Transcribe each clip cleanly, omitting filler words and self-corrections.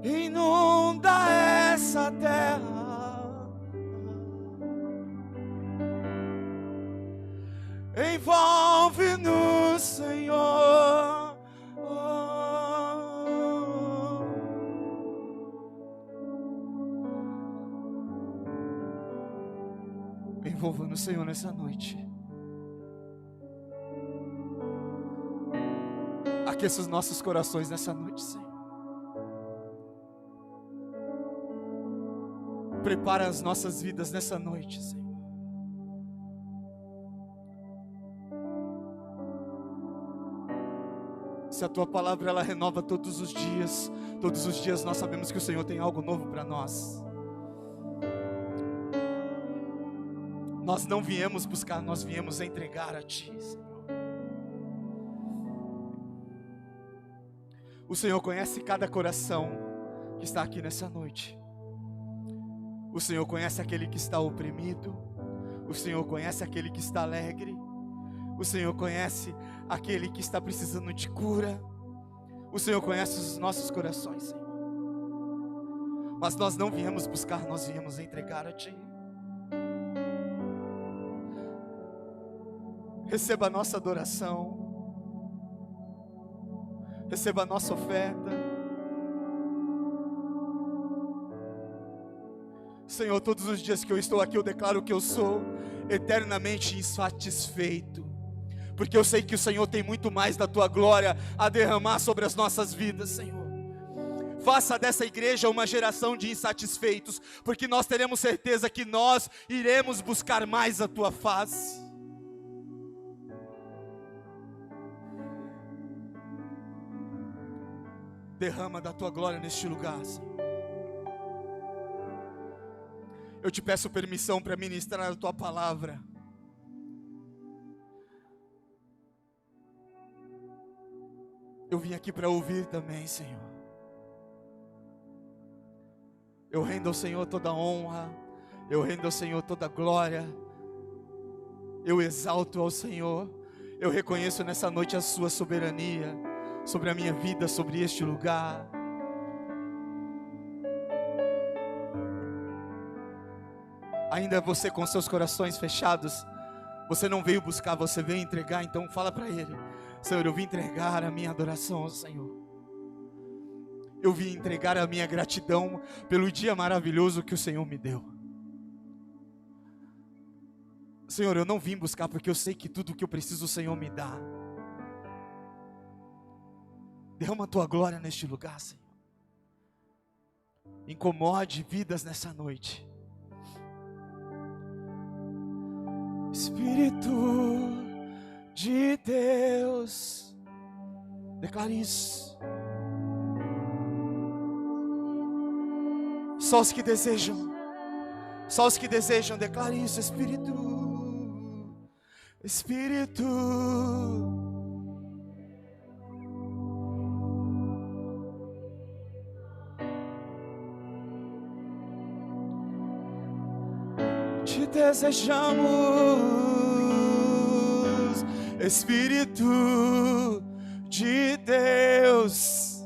inunda essa terra, envolve-nos, Senhor. Envolva-nos, Senhor, nessa noite. Aqueça os nossos corações nessa noite, Senhor. Prepara as nossas vidas nessa noite, Senhor. Se a Tua palavra ela renova todos os dias nós sabemos que o Senhor tem algo novo para nós. Nós não viemos buscar, nós viemos entregar a Ti, Senhor. O Senhor conhece cada coração que está aqui nessa noite. O Senhor conhece aquele que está oprimido. O Senhor conhece aquele que está alegre. O Senhor conhece aquele que está precisando de cura. O Senhor conhece os nossos corações, Senhor. Mas nós não viemos buscar, nós viemos entregar a Ti. Receba a nossa adoração. Receba a nossa oferta. Senhor, todos os dias que eu estou aqui, eu declaro que eu sou eternamente insatisfeito, porque eu sei que o Senhor tem muito mais da Tua glória a derramar sobre as nossas vidas, Senhor. Faça dessa igreja uma geração de insatisfeitos, porque nós teremos certeza que nós iremos buscar mais a Tua face. Derrama da Tua glória neste lugar, Senhor. Eu te peço permissão para ministrar a Tua palavra. Eu vim aqui para ouvir também, Senhor. Eu rendo ao Senhor toda honra, eu rendo ao Senhor toda glória, eu exalto ao Senhor, eu reconheço nessa noite a Sua soberania sobre a minha vida, sobre este lugar. Ainda você com seus corações fechados, você não veio buscar, você veio entregar. Então fala para Ele: Senhor, eu vim entregar a minha adoração ao Senhor. Eu vim entregar a minha gratidão pelo dia maravilhoso que o Senhor me deu. Senhor, eu não vim buscar porque eu sei que tudo o que eu preciso o Senhor me dá. Derrama a Tua glória neste lugar, Senhor. Incomode vidas nessa noite. Espírito de Deus, declare isso. Só os que desejam, declare isso. Espírito, te desejamos, Espírito de Deus.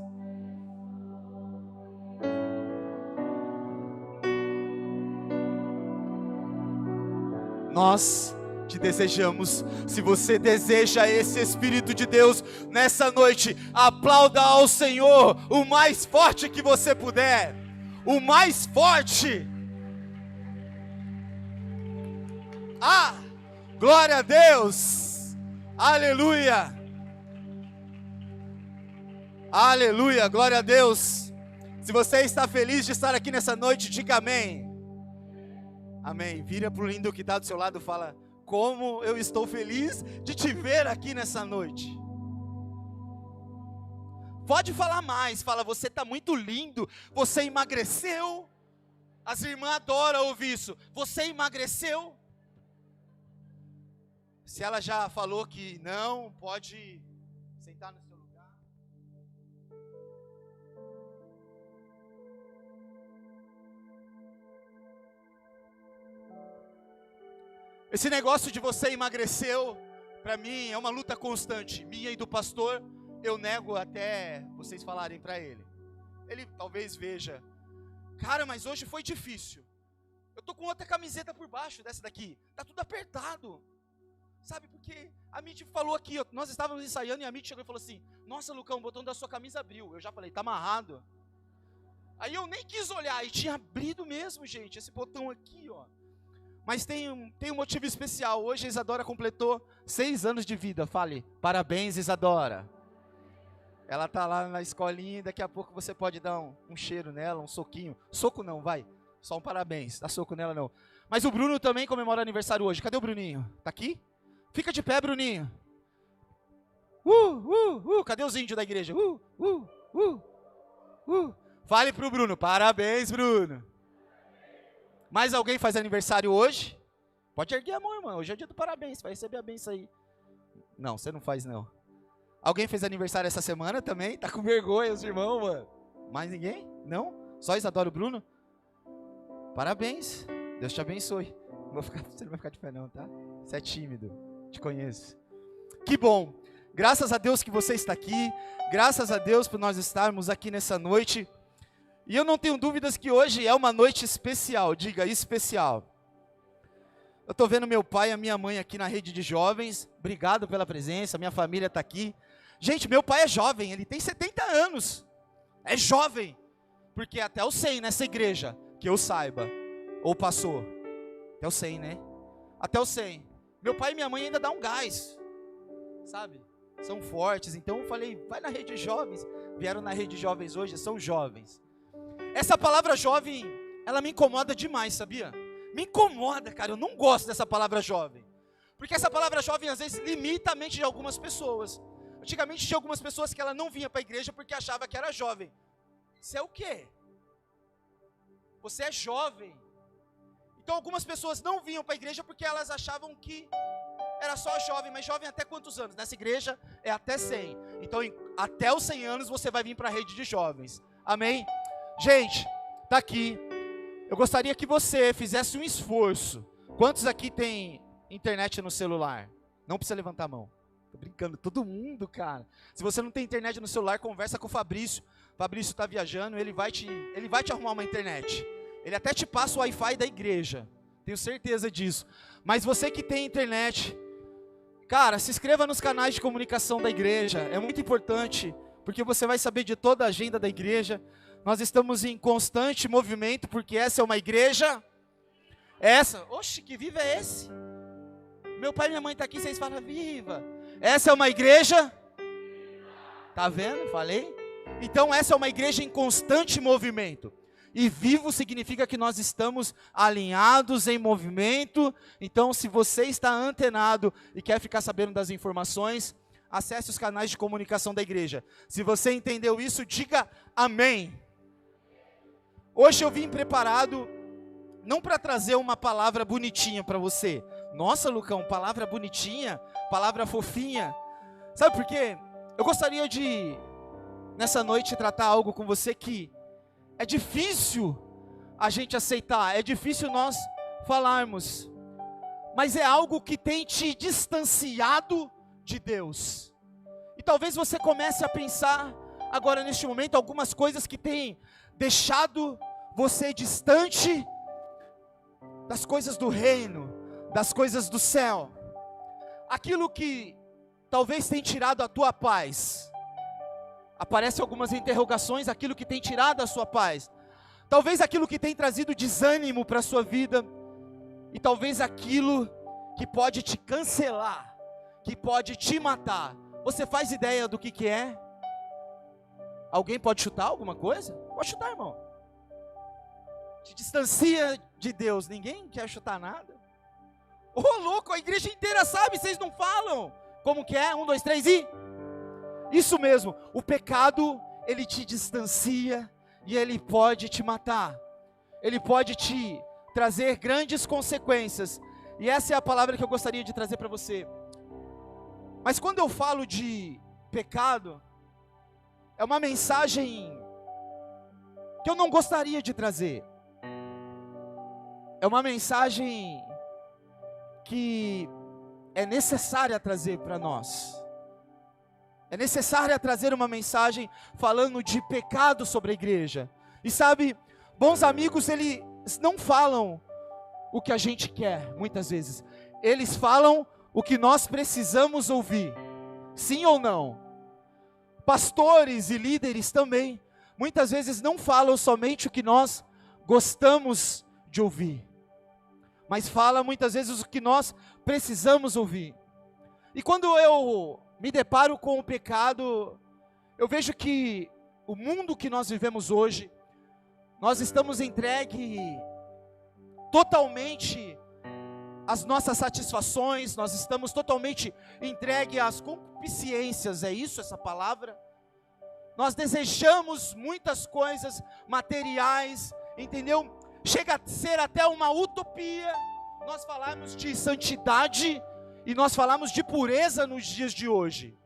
Nós te desejamos. Se você deseja esse Espírito de Deus nessa noite, aplauda ao Senhor o mais forte que você puder. O mais forte. Ah, glória a Deus. Aleluia. Aleluia, glória a Deus. Se você está feliz de estar aqui nessa noite, diga amém. Amém. Vira para o lindo que está do seu lado e fala: como eu estou feliz de te ver aqui nessa noite. Pode falar mais. Fala: você está muito lindo. Você emagreceu. As irmãs adoram ouvir isso. Você emagreceu. Se ela já falou que não, pode sentar no seu lugar. Esse negócio de você emagreceu, para mim é uma luta constante, minha e do pastor. Eu nego até vocês falarem para ele. ele talvez veja, cara, mas hoje foi difícil. Eu tô com outra camiseta por baixo dessa daqui, tá tudo apertado. Sabe, porque a Mitty falou aqui, nós estávamos ensaiando e a Mitty chegou e falou assim, nossa, Lucão, o botão da sua camisa abriu. Eu já falei, tá amarrado. Aí eu nem quis olhar, e tinha abrido mesmo, gente, esse botão aqui, ó. Mas tem um motivo especial, hoje a Isadora completou 6 anos de vida, fale, parabéns, Isadora. Ela tá lá na escolinha e daqui a pouco você pode dar um cheiro nela, um soquinho. Soco não, vai, só um parabéns, dá soco nela não. Mas o Bruno também comemora aniversário hoje, cadê o Bruninho? Tá aqui? Fica de pé, Bruninho. Cadê os índios da igreja? Fale pro Bruno, parabéns, Bruno. Mais alguém faz aniversário hoje? Pode erguer a mão, irmão. Hoje é dia do parabéns, você vai receber a benção aí. Não, você não faz, não. Alguém fez aniversário essa semana também? Tá com vergonha, os irmãos, mano. Mais ninguém? Não? Só Isadora e Bruno? Parabéns. Deus te abençoe. Você não vai ficar de pé, não, tá? Você é tímido. Te conheço. Que bom. Graças a Deus que você está aqui. Graças a Deus por nós estarmos aqui nessa noite. E eu não tenho dúvidas que hoje é uma noite especial. Diga, especial. Eu estou vendo meu pai e a minha mãe aqui na rede de jovens. Obrigado pela presença. Minha família está aqui. Gente, meu pai é jovem. Ele tem 70 anos. É jovem. Porque até o 100 nessa igreja. Que eu saiba. Ou passou. Até o 100, né? Até o 100. Meu pai e minha mãe ainda dão um gás, sabe? São fortes, então eu falei, vai na rede de jovens. Vieram na rede de jovens hoje, são jovens. Essa palavra jovem, ela me incomoda demais, sabia? Me incomoda, cara, eu não gosto dessa palavra jovem. Porque essa palavra jovem, às vezes, limita a mente de algumas pessoas. Antigamente tinha algumas pessoas que ela não vinha para a igreja porque achava que era jovem. Você é o quê? Você é jovem. Então algumas pessoas não vinham para a igreja porque elas achavam que era só jovem, mas jovem até quantos anos? Nessa igreja é até 100. Então até os 100 anos você vai vir para a rede de jovens. Amém? Gente, tá aqui. Eu gostaria que você fizesse um esforço. Quantos aqui tem internet no celular? Não precisa levantar a mão. Tô brincando, todo mundo, cara. Se você não tem internet no celular, conversa com o Fabrício. O Fabrício está viajando, ele vai te arrumar uma internet. Ele até te passa o Wi-Fi da igreja, tenho certeza disso. Mas você que tem internet, cara, se inscreva nos canais de comunicação da igreja, é muito importante, porque você vai saber de toda a agenda da igreja. Nós estamos em constante movimento, porque essa é uma igreja, oxe, que viva é esse? Meu pai e minha mãe estão aqui, vocês falam, viva. Essa é uma igreja, tá vendo, falei? Então essa é uma igreja em constante movimento. E vivo significa que nós estamos alinhados em movimento. Então, se você está antenado e quer ficar sabendo das informações, acesse os canais de comunicação da igreja. Se você entendeu isso, diga amém. Hoje eu vim preparado, não para trazer uma palavra bonitinha para você. Nossa, Lucão, palavra bonitinha, palavra fofinha. Sabe por quê? Eu gostaria de, nessa noite, tratar algo com você que é difícil a gente aceitar, é difícil nós falarmos, mas é algo que tem te distanciado de Deus. E talvez você comece a pensar agora neste momento algumas coisas que têm deixado você distante das coisas do reino, das coisas do céu. Aquilo que talvez tenha tirado a tua paz. Aparecem algumas interrogações, aquilo que tem tirado a sua paz. Talvez aquilo que tem trazido desânimo para a sua vida. E talvez aquilo que pode te cancelar, que pode te matar. Você faz ideia do que é? Alguém pode chutar alguma coisa? Pode chutar, irmão. Te distancia de Deus. Ninguém quer chutar nada. Ô, louco, a igreja inteira sabe, vocês não falam. Como que é? 1, 2, 3 e... Isso mesmo, o pecado, ele te distancia e ele pode te matar. Ele pode te trazer grandes consequências. E essa é a palavra que eu gostaria de trazer para você. Mas quando eu falo de pecado, é uma mensagem que eu não gostaria de trazer. É uma mensagem que é necessária trazer para nós. É necessário trazer uma mensagem falando de pecado sobre a igreja. E sabe, bons amigos, eles não falam o que a gente quer, muitas vezes. Eles falam o que nós precisamos ouvir. Sim ou não? Pastores e líderes também, muitas vezes não falam somente o que nós gostamos de ouvir, mas falam muitas vezes o que nós precisamos ouvir. E quando eu me deparo com o pecado, eu vejo que o mundo que nós vivemos hoje, nós estamos entregue totalmente às nossas satisfações, nós estamos totalmente entregue às concupiscências, é isso essa palavra? Nós desejamos muitas coisas materiais, entendeu? Chega a ser até uma utopia nós falarmos de santidade e nós falamos de pureza nos dias de hoje.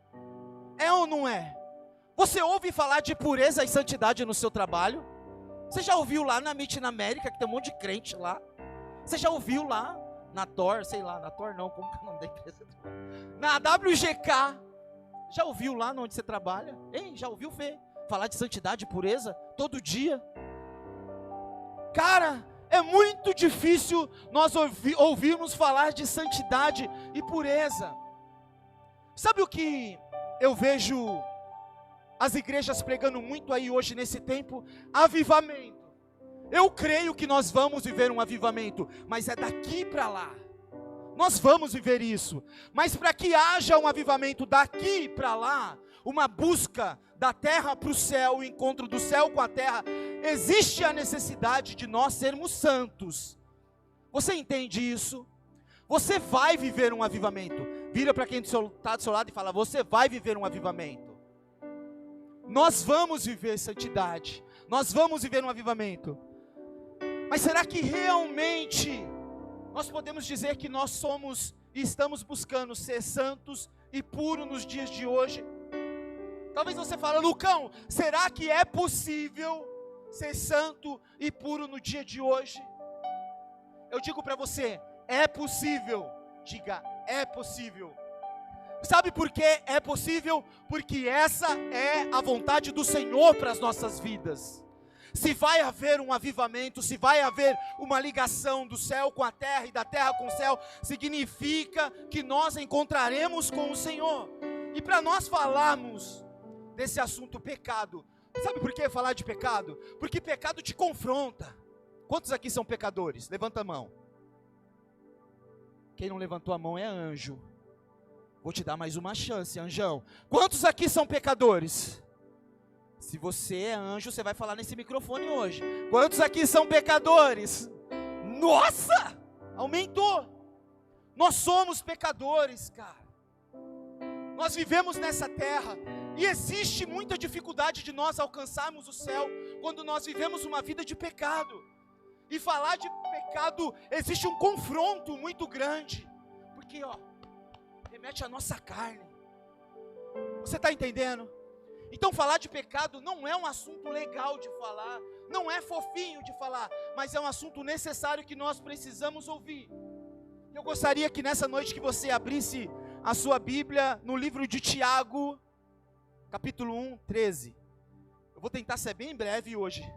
É ou não é? Você ouve falar de pureza e santidade no seu trabalho? Você já ouviu lá na Meet na América, que tem um monte de crente lá? Você já ouviu lá na TOR, sei lá, na TOR não, como que é o nome da empresa? Na WGK, já ouviu lá onde você trabalha? Hein, já ouviu, Fê? Falar de santidade e pureza todo dia? Cara, é muito difícil nós ouvirmos falar de santidade e pureza. Sabe o que eu vejo as igrejas pregando muito aí hoje nesse tempo? Avivamento. Eu creio que nós vamos viver um avivamento, mas é daqui para lá. Nós vamos viver isso, mas para que haja um avivamento daqui para lá, uma busca da terra para o céu, o encontro do céu com a terra, existe a necessidade de nós sermos santos. Você entende isso? Você vai viver um avivamento. Vira para quem está do seu lado e fala: você vai viver um avivamento. Nós vamos viver santidade, nós vamos viver um avivamento. Mas será que realmente nós podemos dizer que nós somos e estamos buscando ser santos e puros nos dias de hoje? Talvez você fale: Lucão, será que é possível ser santo e puro no dia de hoje? Eu digo para você, é possível. Diga, é possível. Sabe por que é possível? Porque essa é a vontade do Senhor para as nossas vidas. Se vai haver um avivamento, se vai haver uma ligação do céu com a terra e da terra com o céu, significa que nós encontraremos com o Senhor. E para nós falarmos desse assunto pecado, sabe por que falar de pecado? Porque pecado te confronta. Quantos aqui são pecadores? Levanta a mão. Quem não levantou a mão é anjo. Vou te dar mais uma chance, anjão. Quantos aqui são pecadores? Se você é anjo, você vai falar nesse microfone hoje. Quantos aqui são pecadores? Nossa! Aumentou. Nós somos pecadores, cara. Nós vivemos nessa terra e existe muita dificuldade de nós alcançarmos o céu quando nós vivemos uma vida de pecado. E falar de pecado, existe um confronto muito grande, porque remete à nossa carne. Você está entendendo? Então falar de pecado não é um assunto legal de falar, não é fofinho de falar, mas é um assunto necessário que nós precisamos ouvir. Eu gostaria que nessa noite que você abrisse a sua Bíblia no livro de Tiago, capítulo 1, 13. Eu vou tentar ser bem breve hoje.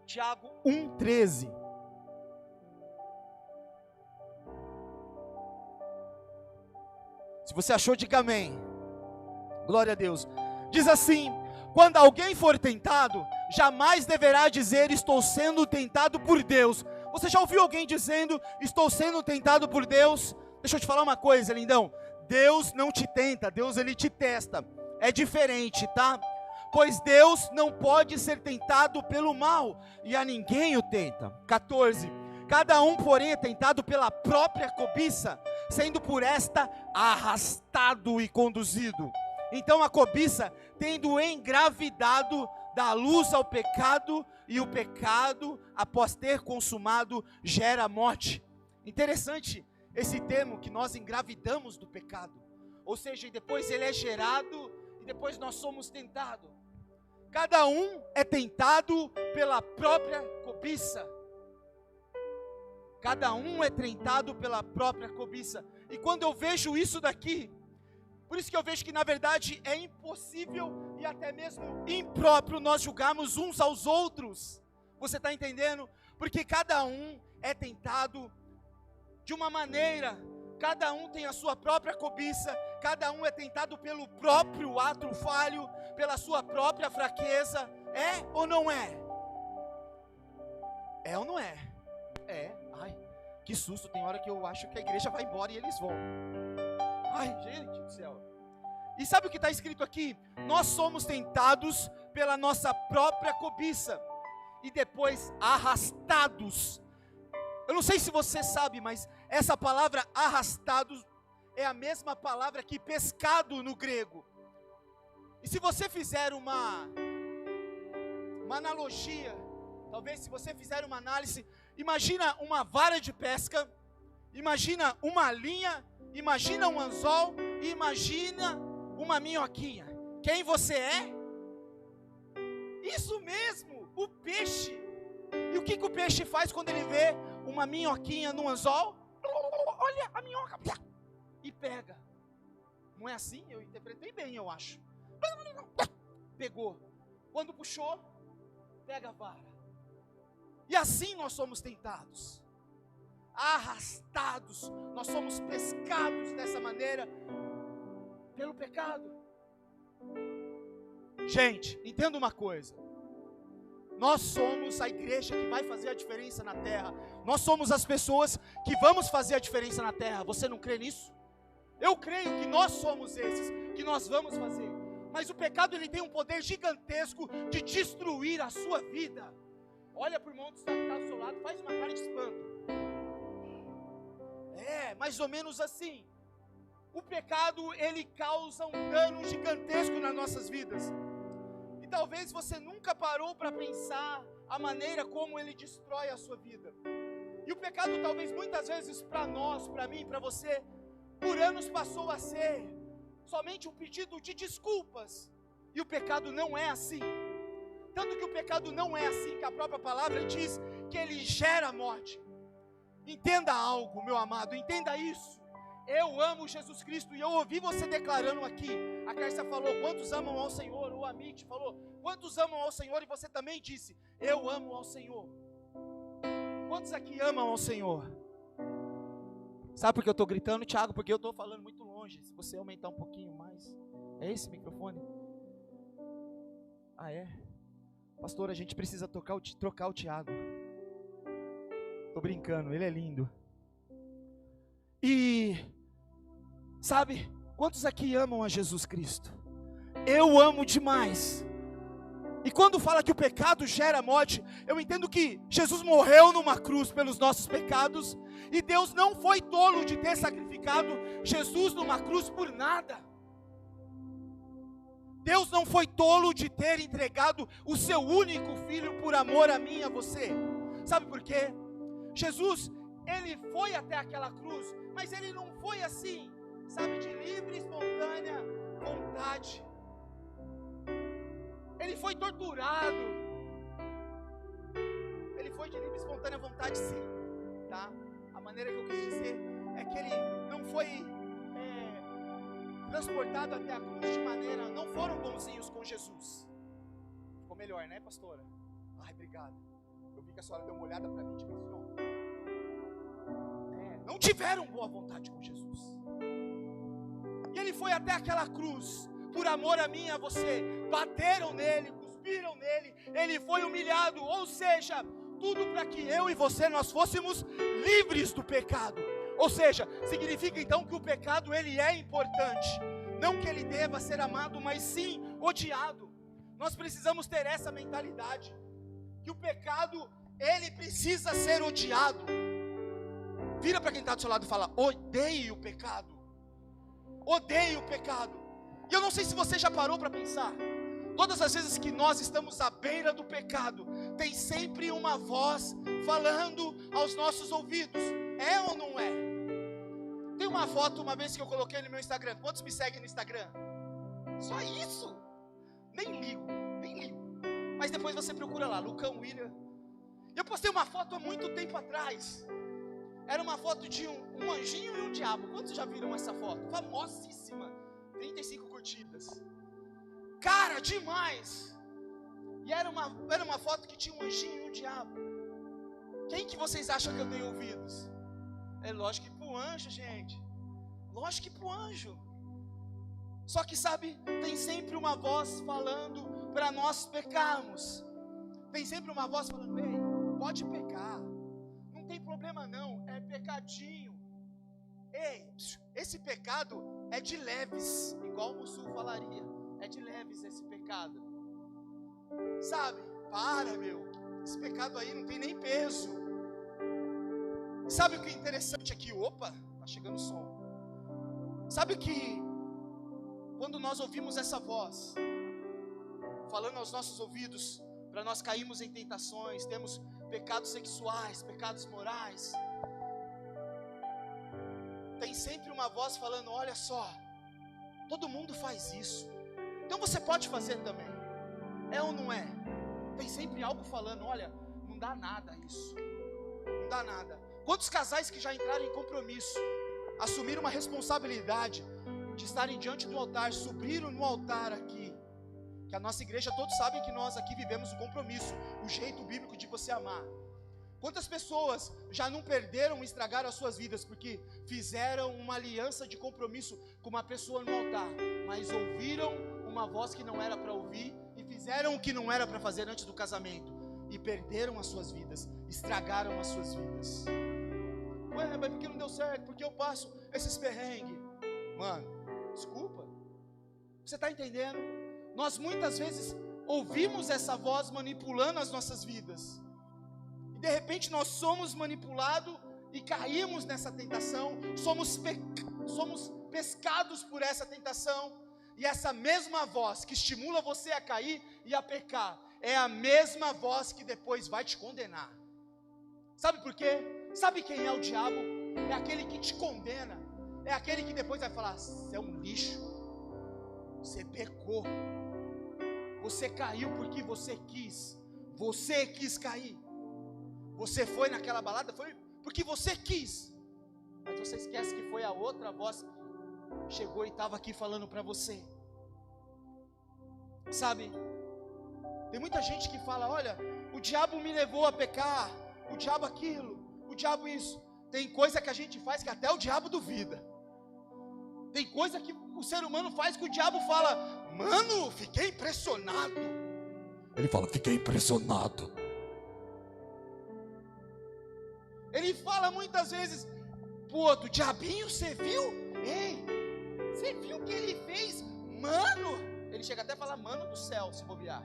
Tiago 1, 13. Se você achou, diga amém. Glória a Deus. Diz assim: quando alguém for tentado, jamais deverá dizer estou sendo tentado por Deus. Você já ouviu alguém dizendo estou sendo tentado por Deus? Deixa eu te falar uma coisa, lindão. Deus não te tenta, Deus ele te testa. É diferente, tá? Pois Deus não pode ser tentado pelo mal, e a ninguém o tenta. 14. Cada um, porém, é tentado pela própria cobiça, sendo por esta arrastado e conduzido. Então a cobiça, tendo engravidado, dá luz ao pecado, e o pecado, após ter consumado, gera morte. Interessante esse termo, que nós engravidamos do pecado. Ou seja, depois ele é gerado, e depois nós somos tentados. Cada um é tentado pela própria cobiça. Cada um é tentado pela própria cobiça. E quando eu vejo isso daqui, por isso que eu vejo que na verdade é impossível e até mesmo impróprio nós julgarmos uns aos outros. Você está entendendo? Porque cada um é tentado de uma maneira, cada um tem a sua própria cobiça, cada um é tentado pelo próprio ato falho, pela sua própria fraqueza. É ou não é? É ou não é? É. Ai, que susto, tem hora que eu acho que a igreja vai embora e eles vão. Ai, gente do céu. E sabe o que está escrito aqui? Nós somos tentados pela nossa própria cobiça e depois arrastados. Eu não sei se você sabe, mas essa palavra arrastados é a mesma palavra que pescado no grego. E se você fizer uma analogia, talvez se você fizer uma análise, imagina uma vara de pesca, imagina uma linha, imagina um anzol e imagina uma minhoquinha. Quem você é? Isso mesmo, o peixe. E o que o peixe faz quando ele vê uma minhoquinha no anzol? Olha a minhoca e pega. Não é assim? Eu interpretei bem, eu acho. Pegou. Quando puxou, pega a vara. E assim nós somos tentados, arrastados, nós somos pescados dessa maneira pelo pecado. Gente, entenda uma coisa: nós somos a igreja que vai fazer a diferença na terra. Nós somos as pessoas que vamos fazer a diferença na terra. Você não crê nisso? Eu creio que nós somos esses, que nós vamos fazer. Mas o pecado, ele tem um poder gigantesco de destruir a sua vida. Olha para o irmão que está do seu lado, faz uma cara de espanto. É, mais ou menos assim. O pecado, ele causa um dano gigantesco nas nossas vidas. E talvez você nunca parou para pensar a maneira como ele destrói a sua vida. E o pecado, talvez muitas vezes para nós, para mim, para você, por anos passou a ser somente um pedido de desculpas. E o pecado não é assim. Tanto que o pecado não é assim, que a própria palavra diz que ele gera morte. Entenda algo, meu amado, entenda isso. Eu amo Jesus Cristo, e eu ouvi você declarando aqui. A Cárcia falou, quantos amam ao Senhor? O Amit falou, quantos amam ao Senhor? E você também disse, eu amo ao Senhor. Quantos aqui amam ao Senhor? Sabe por que eu estou gritando, Thiago? Porque eu estou falando muito longe. Se você aumentar um pouquinho mais. É esse microfone? Ah, é? Pastor, a gente precisa trocar o Thiago. Tô brincando, ele é lindo. E, sabe, quantos aqui amam a Jesus Cristo? Eu amo demais. E quando fala que o pecado gera morte, eu entendo que Jesus morreu numa cruz pelos nossos pecados, e Deus não foi tolo de ter sacrificado Jesus numa cruz por nada. Deus não foi tolo de ter entregado o seu único filho por amor a mim e a você. Sabe por quê? Jesus, ele foi até aquela cruz, mas ele não foi assim, sabe, de livre e espontânea vontade. Ele foi torturado. Ele foi de livre e espontânea vontade, sim, tá? A maneira que eu quis dizer é que ele não foi transportado até a cruz de maneira, não foram bonzinhos com Jesus. Ficou melhor, né, pastora? Ai, obrigado. Eu vi que a senhora deu uma olhada para mim, tipo assim, não tiveram boa vontade com Jesus. E ele foi até aquela cruz, por amor a mim e a você. Bateram nele, cuspiram nele, ele foi humilhado, ou seja, tudo para que eu e você, nós fôssemos livres do pecado. Ou seja, significa então que o pecado, ele é importante. Não que ele deva ser amado, mas sim odiado. Nós precisamos ter essa mentalidade, que o pecado, ele precisa ser odiado. Vira para quem está do seu lado e fala, odeie o pecado. Odeie o pecado. E eu não sei se você já parou para pensar, todas as vezes que nós estamos à beira do pecado, tem sempre uma voz falando aos nossos ouvidos. É ou não é? Tem uma foto uma vez que eu coloquei no meu Instagram. Quantos me seguem no Instagram? Só isso. Nem ligo. Mas depois você procura lá, Lucão William. Eu postei uma foto há muito tempo atrás. Era uma foto de um anjinho e um diabo. Quantos já viram essa foto? Famosíssima. 35 curtidas. Cara, demais. E era uma foto que tinha um anjinho e um diabo. Quem que vocês acham que eu dei ouvidos? É lógico que pro anjo, gente. Lógico que pro anjo. Só que sabe, tem sempre uma voz falando para nós pecarmos. Tem sempre uma voz falando: ei, pode pecar. Não tem problema não, é pecadinho. Ei, esse pecado é de leves, igual o Mussul falaria. É de leves esse pecado. Sabe, para, meu. Esse pecado aí não tem nem peso. Sabe o que é interessante aqui? Opa, tá chegando o som. Sabe que quando nós ouvimos essa voz falando aos nossos ouvidos, para nós cairmos em tentações, temos pecados sexuais, pecados morais, tem sempre uma voz falando: olha só, todo mundo faz isso, então você pode fazer também. É ou não é? Tem sempre algo falando: olha, não dá nada isso, não dá nada. Quantos casais que já entraram em compromisso, assumiram uma responsabilidade de estarem diante do altar, subiram no altar aqui, que a nossa igreja, todos sabem que nós aqui vivemos o compromisso, o jeito bíblico de você amar. Quantas pessoas já não perderam e estragaram as suas vidas, porque fizeram uma aliança de compromisso com uma pessoa no altar, mas ouviram uma voz que não era para ouvir, e fizeram o que não era para fazer antes do casamento, e perderam as suas vidas, estragaram as suas vidas. Ué, mas por que não deu certo? Porque eu passo esses perrengues. Mano, desculpa. Você está entendendo? Nós muitas vezes ouvimos essa voz manipulando as nossas vidas, e de repente nós somos manipulados e caímos nessa tentação, somos pescados por essa tentação. E essa mesma voz que estimula você a cair e a pecar, é a mesma voz que depois vai te condenar. Sabe por quê? Sabe quem é o diabo? É aquele que te condena. É aquele que depois vai falar: você é um lixo, você pecou, você caiu porque você quis cair. Você foi naquela balada, foi porque você quis. Mas você esquece que foi a outra voz que chegou e estava aqui falando para você. Sabe, tem muita gente que fala: olha, o diabo me levou a pecar, o diabo aquilo, o diabo isso. Tem coisa que a gente faz que até o diabo duvida. Tem coisa que o ser humano faz que o diabo fala: mano, fiquei impressionado. Ele fala: fiquei impressionado. Ele fala muitas vezes: pô, do diabinho, você viu? Ei, você viu o que ele fez? Mano, ele chega até a falar: mano do céu, se bobear.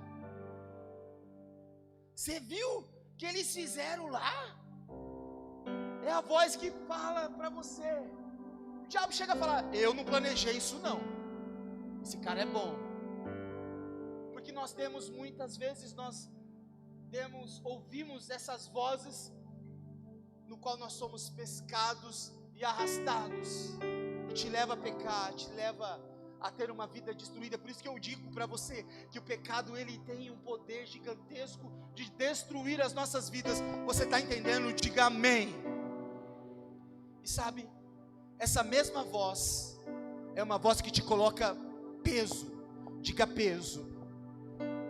Você viu o que eles fizeram lá? É a voz que fala para você. O diabo chega a falar: eu não planejei isso não, esse cara é bom. Porque nós temos, muitas vezes, ouvimos essas vozes, no qual nós somos pescados e arrastados, e te leva a pecar, te leva a ter uma vida destruída. Por isso que eu digo para você, que o pecado, ele tem um poder gigantesco de destruir as nossas vidas. Você está entendendo? Diga amém. E sabe, essa mesma voz é uma voz que te coloca peso. Diga peso.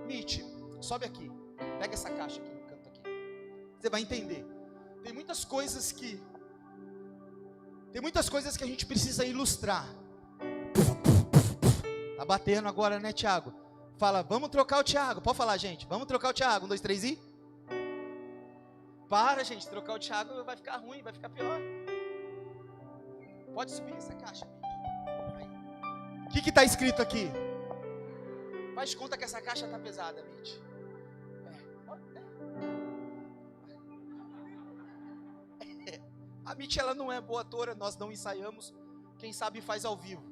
Mitch, sobe aqui, pega essa caixa aqui no canto aqui, você vai entender. Tem muitas coisas que a gente precisa ilustrar. Tá batendo agora, né, Thiago? Fala: vamos trocar o Thiago. Pode falar, gente, vamos trocar o Thiago. 1, 2, 3 e... Para, gente, trocar o Thiago vai ficar ruim, vai ficar pior. Pode subir essa caixa, Mitch. O que está escrito aqui? Faz de conta que essa caixa está pesada, Mitch. A Mitch, ela não é boa atora, nós não ensaiamos. Quem sabe faz ao vivo.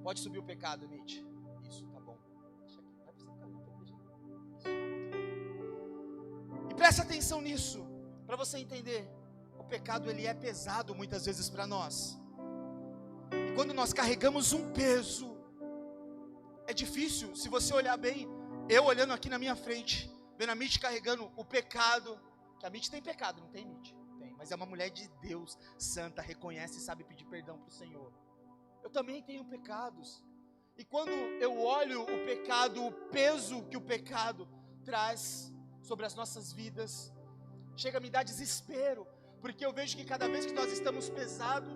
Pode subir o pecado, Mitch. Isso, tá bom. Deixa aqui. Vai pra você. E preste atenção nisso, para você entender. O pecado, ele é pesado muitas vezes para nós. E quando nós carregamos um peso, é difícil. Se você olhar bem, eu olhando aqui na minha frente, vendo a Mitch carregando o pecado, que a Mitch tem pecado, não tem, Mitch? Tem, mas é uma mulher de Deus, santa, reconhece e sabe pedir perdão para o Senhor. Eu também tenho pecados, e quando eu olho o pecado, o peso que o pecado traz sobre as nossas vidas, chega a me dar desespero, porque eu vejo que cada vez que nós estamos pesados,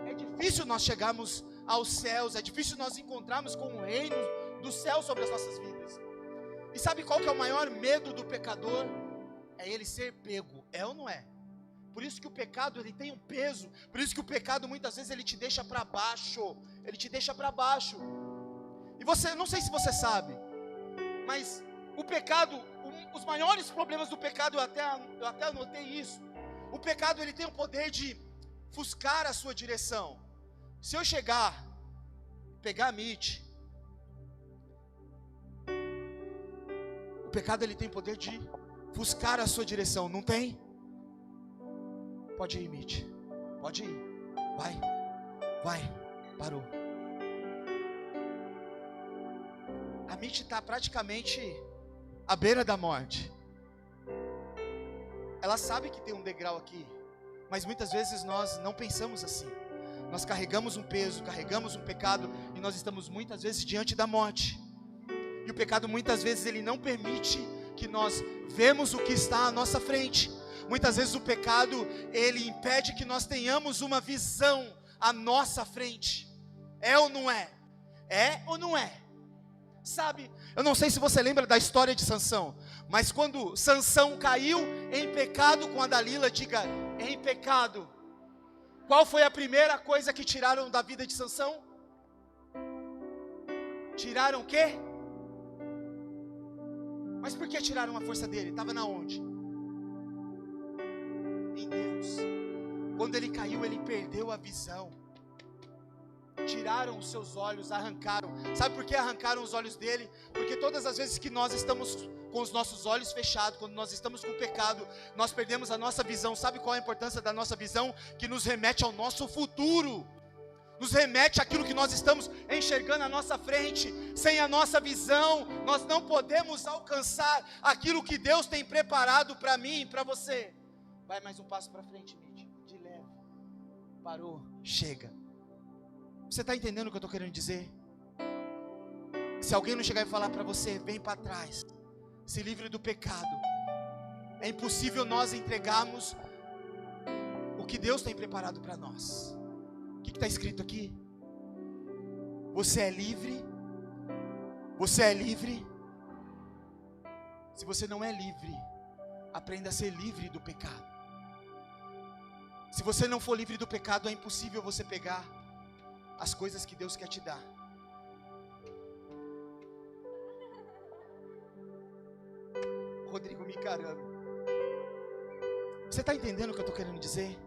é difícil nós chegarmos aos céus, é difícil nós encontrarmos com o reino do céu sobre as nossas vidas. E sabe qual que é o maior medo do pecador? É ele ser pego, é ou não é? Por isso que o pecado, ele tem um peso, por isso que o pecado muitas vezes ele te deixa para baixo, ele te deixa para baixo. E você, não sei se você sabe, mas o pecado, os maiores problemas do pecado, eu até anotei isso. O pecado, ele tem o poder de ofuscar a sua direção. Se eu chegar, pegar a Mitch, o pecado, ele tem o poder de ofuscar a sua direção, não tem? Pode ir, Mitch, pode ir, vai, parou. A Mitch está praticamente à beira da morte. Ela sabe que tem um degrau aqui, mas muitas vezes nós não pensamos assim. Nós carregamos um peso, carregamos um pecado, e nós estamos muitas vezes diante da morte. E o pecado muitas vezes ele não permite que nós vemos o que está à nossa frente. Muitas vezes o pecado ele impede que nós tenhamos uma visão à nossa frente. É ou não é? É ou não é? Sabe, eu não sei se você lembra da história de Sansão, mas quando Sansão caiu em pecado com a Dalila, diga, em pecado. Qual foi a primeira coisa que tiraram da vida de Sansão? Tiraram o quê? Mas por que tiraram a força dele? Estava na onde? Em Deus. Quando ele caiu, ele perdeu a visão. Tiraram os seus olhos, arrancaram. Sabe por que arrancaram os olhos dele? Porque todas as vezes que nós estamos com os nossos olhos fechados, quando nós estamos com o pecado, nós perdemos a nossa visão. Sabe qual é a importância da nossa visão? Que nos remete ao nosso futuro, nos remete àquilo que nós estamos enxergando à nossa frente. Sem a nossa visão, nós não podemos alcançar aquilo que Deus tem preparado para mim e para você. Vai mais um passo para frente, Mitch, de leve. Parou, chega. Você está entendendo o que eu estou querendo dizer? Se alguém não chegar e falar para você, vem para trás, se livre do pecado, é impossível nós entregarmos o que Deus tem preparado para nós. O que está escrito aqui? Você é livre. Você é livre. Se você não é livre, aprenda a ser livre do pecado. Se você não for livre do pecado, é impossível você pegar as coisas que Deus quer te dar. Rodrigo me encarando. Você está entendendo o que eu estou querendo dizer?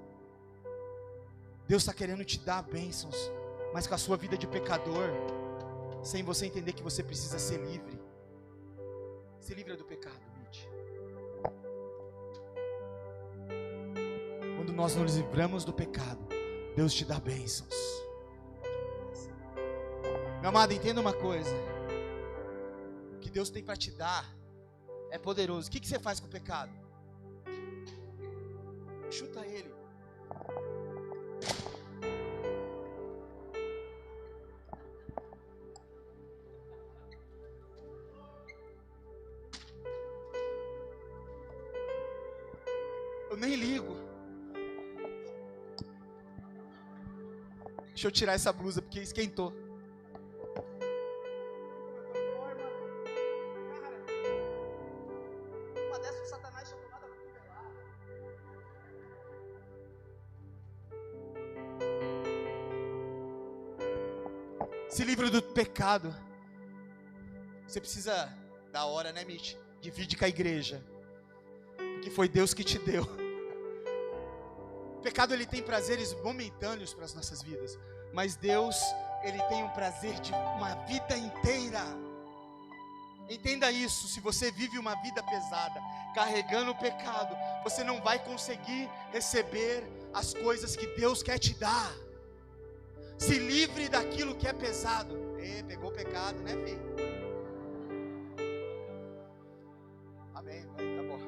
Deus está querendo te dar bênçãos, mas com a sua vida de pecador, sem você entender que você precisa ser livre. Se livra do pecado, Mitch. Quando nós nos livramos do pecado, Deus te dá bênçãos. Meu amado, entenda uma coisa: o que Deus tem para te dar é poderoso. O que você faz com o pecado? Chuta ele. Eu nem ligo. Deixa eu tirar essa blusa porque esquentou. Uma dessas o Satanás tinha tomado a cotovelada. Se livre do pecado. Você precisa da hora, né, Mitch? Divide com a igreja, porque foi Deus que te deu. O pecado ele tem prazeres momentâneos para as nossas vidas, mas Deus ele tem um prazer de uma vida inteira. Entenda isso. Se você vive uma vida pesada, carregando o pecado, você não vai conseguir receber as coisas que Deus quer te dar. Se livre daquilo que é pesado. Pegou o pecado, né, filho? Amém, tá bom.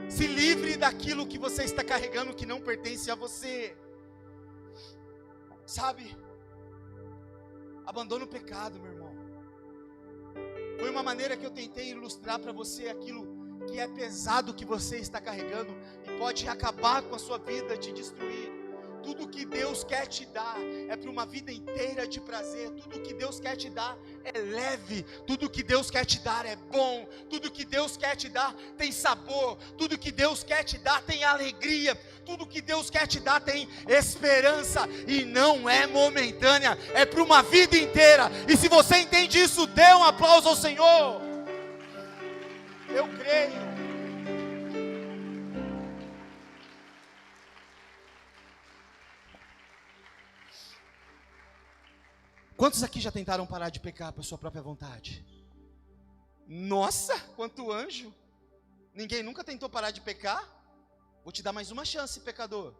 Se livre livre daquilo que você está carregando que não pertence a você. Sabe? Abandona o pecado, meu irmão. Foi uma maneira que eu tentei ilustrar para você aquilo que é pesado que você está carregando e pode acabar com a sua vida, te destruir. Tudo que Deus quer te dar é para uma vida inteira de prazer. Tudo que Deus quer te dar é leve. Tudo que Deus quer te dar é bom. Tudo que Deus quer te dar tem sabor. Tudo que Deus quer te dar tem alegria. Tudo que Deus quer te dar tem esperança. E não é momentânea, é para uma vida inteira. E se você entende isso, dê um aplauso ao Senhor. Eu creio. Quantos aqui já tentaram parar de pecar por sua própria vontade? Nossa, quanto anjo! Ninguém nunca tentou parar de pecar? Vou te dar mais uma chance, pecador.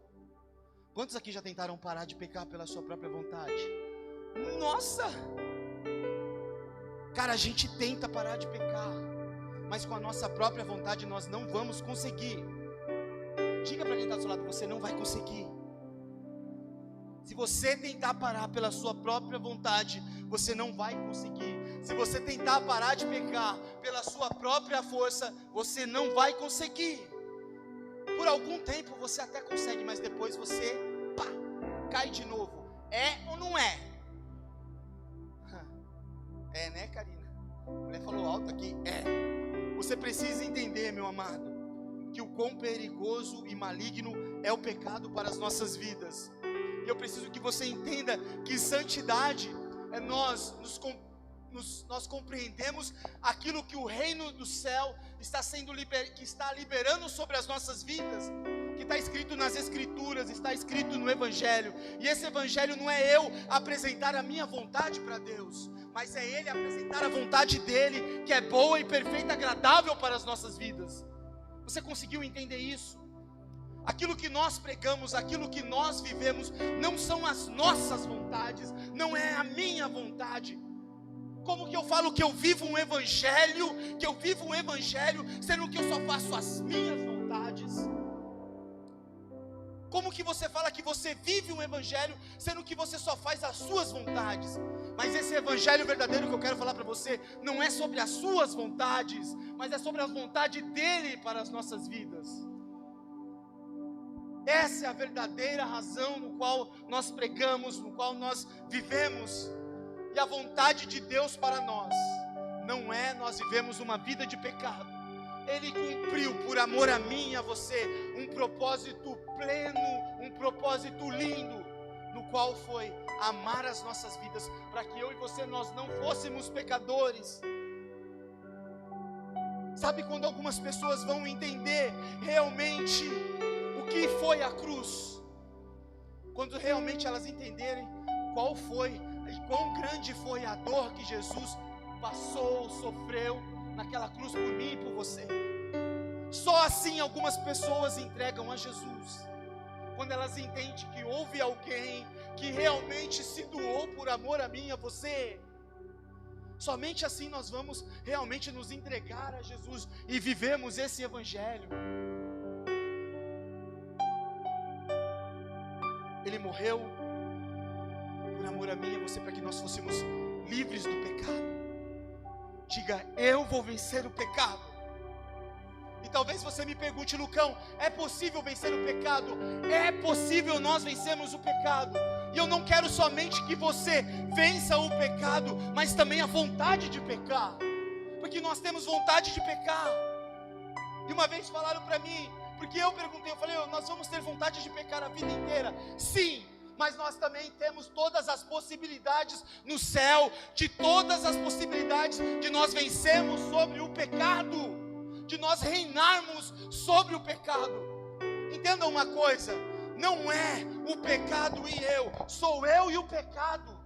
Quantos aqui já tentaram parar de pecar pela sua própria vontade? Nossa! Cara, a gente tenta parar de pecar, mas com a nossa própria vontade nós não vamos conseguir. Diga para quem está do seu lado, você não vai conseguir. Se você tentar parar pela sua própria vontade, você não vai conseguir. Se você tentar parar de pecar pela sua própria força, você não vai conseguir. Por algum tempo você até consegue, mas depois você cai de novo. É ou não é? É, né, Karina? A mulher falou alto aqui. É. Você precisa entender, meu amado, que o quão perigoso e maligno é o pecado para as nossas vidas. Eu preciso que você entenda que santidade é nós compreendemos aquilo que o reino do céu está liberando sobre as nossas vidas, que está escrito nas escrituras, está escrito no evangelho. E esse evangelho não é eu apresentar a minha vontade para Deus, mas é Ele apresentar a vontade dEle, que é boa e perfeita, agradável para as nossas vidas. Você conseguiu entender isso? Aquilo que nós pregamos, aquilo que nós vivemos, não são as nossas vontades, não é a minha vontade. Como que eu falo que eu vivo um evangelho, sendo que eu só faço as minhas vontades? Como que você fala que você vive um evangelho, sendo que você só faz as suas vontades? Mas esse evangelho verdadeiro que eu quero falar para você, não é sobre as suas vontades, mas é sobre a vontade dEle para as nossas vidas. Essa é a verdadeira razão no qual nós pregamos, no qual nós vivemos. E a vontade de Deus para nós não é nós vivemos uma vida de pecado. Ele cumpriu por amor a mim e a você um propósito pleno, um propósito lindo, no qual foi amar as nossas vidas, para que eu e você nós não fôssemos pecadores. Sabe quando algumas pessoas vão entender realmente o que foi a cruz? Quando realmente elas entenderem qual foi e quão grande foi a dor que Jesus passou, sofreu naquela cruz por mim e por você. Só assim algumas pessoas entregam a Jesus, quando elas entendem que houve alguém que realmente se doou por amor a mim e a você. Somente assim nós vamos realmente nos entregar a Jesus e vivemos esse evangelho. Ele morreu por amor a mim e a você, para que nós fôssemos livres do pecado. Diga, eu vou vencer o pecado. E talvez você me pergunte, Lucão, é possível vencer o pecado? É possível nós vencermos o pecado. E eu não quero somente que você vença o pecado, mas também a vontade de pecar. Porque nós temos vontade de pecar. E uma vez falaram para mim, porque eu perguntei, eu falei, nós vamos ter vontade de pecar a vida inteira? Sim, mas nós também temos todas as possibilidades no céu, de todas as possibilidades de nós vencermos sobre o pecado, de nós reinarmos sobre o pecado. Entenda uma coisa, não é o pecado e eu, sou eu e o pecado.